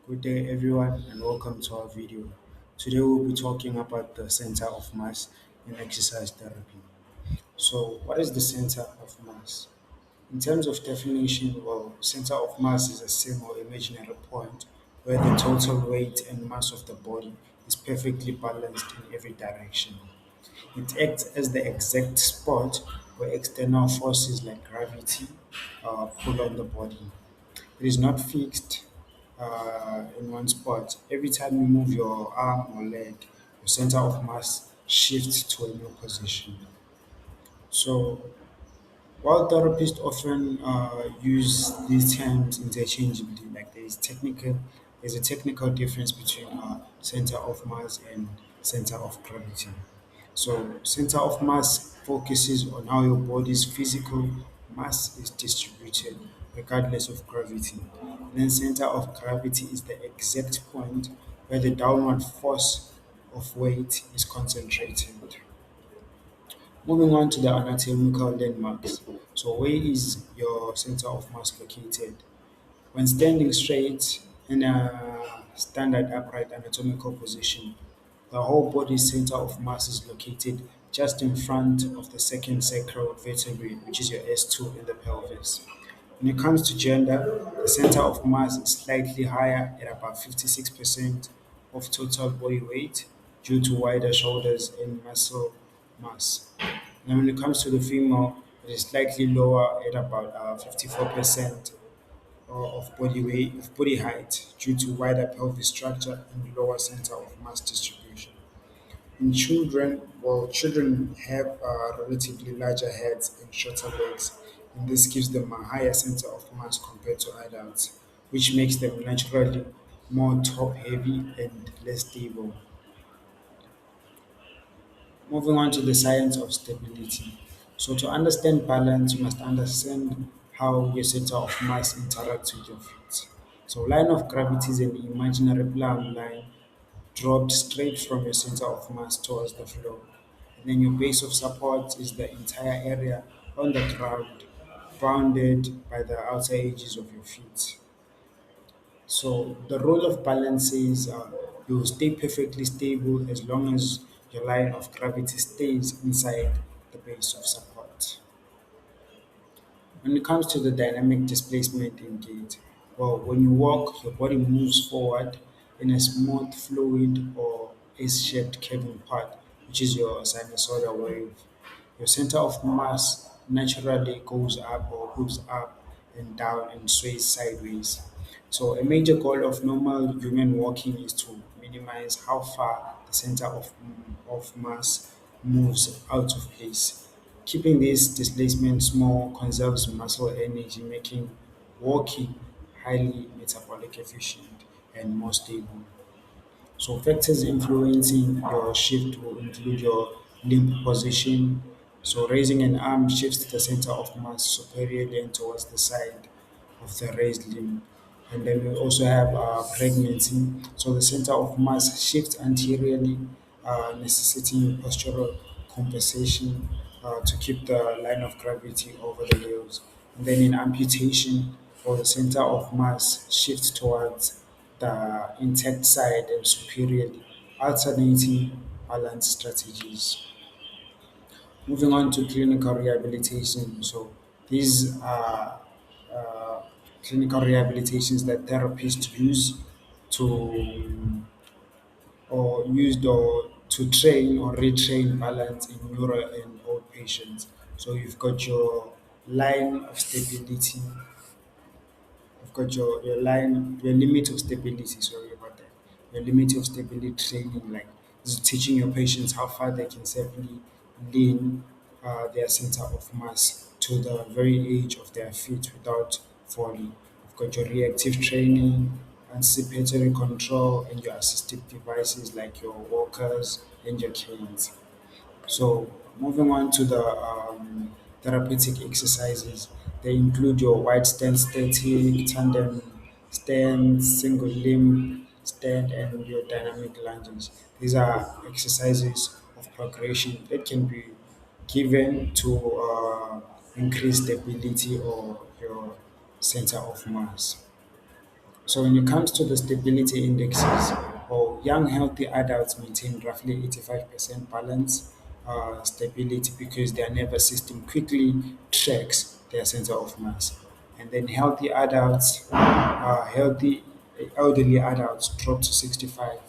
Good day, everyone, and welcome to our video. Today, we'll be talking about the center of mass in exercise therapy. So, what is the center of mass? In terms of definition, well, center of mass is a same or imaginary point where the total weight and mass of the body is perfectly balanced in every direction. It acts as the exact spot where external forces like gravity pull on the body. It is not fixed in one spot. Every time you move your arm or leg, your center of mass shifts to a new position. So, while therapists often use these terms interchangeably, like there's a technical difference between center of mass and center of gravity. So, center of mass focuses on how your body's physical mass is distributed, regardless of gravity. And then, center of gravity is the exact point where the downward force of weight is concentrated. Moving on to the anatomical landmarks. So, where is your center of mass located? When standing straight in a standard upright anatomical position, the whole body's center of mass is located just in front of the second sacral vertebrae, which is your S2 in the pelvis. When it comes to gender, the center of mass is slightly higher at about 56% of total body weight due to wider shoulders and muscle mass. And when it comes to the female, it is slightly lower at about 54% of body weight, of body height, due to wider pelvic structure and lower center of mass distribution. In children, well, children have relatively larger heads and shorter legs, and this gives them a higher center of mass compared to adults, which makes them naturally more top heavy and less stable. Moving on to the science of stability. So, to understand balance, you must understand how your center of mass interacts with your feet. So, line of gravity is an imaginary plumb line dropped straight from your center of mass towards the floor. And then your base of support is the entire area on the ground, bounded by the outer edges of your feet. So the role of balance is you stay perfectly stable as long as your line of gravity stays inside the base of support. When it comes to the dynamic displacement in gait, well, when you walk, your body moves forward in a smooth, fluid, or S-shaped curving path, which is your sinusoidal wave. Your center of mass naturally goes up or moves up and down and sways sideways. So, a major goal of normal human walking is to minimize how far the center of mass moves out of place. Keeping this displacement small conserves muscle energy, making walking highly metabolic efficient and more stable. So factors influencing your shift will include your limb position. So raising an arm shifts the center of mass superiorly and towards the side of the raised limb. And then we also have pregnancy. So the center of mass shifts anteriorly, necessitating postural compensation to keep the line of gravity over the heels. And then in amputation, or the center of mass shifts towards the intact side and superiorly, alternating balance strategies. Moving on to clinical rehabilitation. So these are clinical rehabilitations that therapists use to or used or to train or retrain balance in neuro and old patients. So you've got your line of stability, you've got your limit of stability, sorry about that. Your limit of stability training, like this is teaching your patients how far they can safely lean their center of mass to the very edge of their feet without falling. You've got your reactive training, anticipatory control, and your assistive devices like your walkers and your canes. So moving on to the therapeutic exercises, they include your wide stance static, tandem stand, single limb stand, and your dynamic lunges. These are exercises of progression that can be given to increase stability or your center of mass. So when it comes to the stability indexes, or young healthy adults maintain roughly 85% balance stability because their nervous system quickly tracks their center of mass. And then healthy elderly adults drop to 65%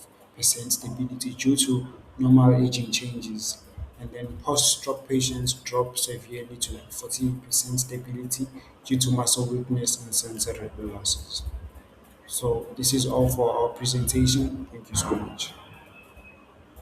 stability due to normal aging changes. And then post-stroke patients drop severely to 40% stability due to muscle weakness and sensory losses. So this is all for our presentation. Thank you so much.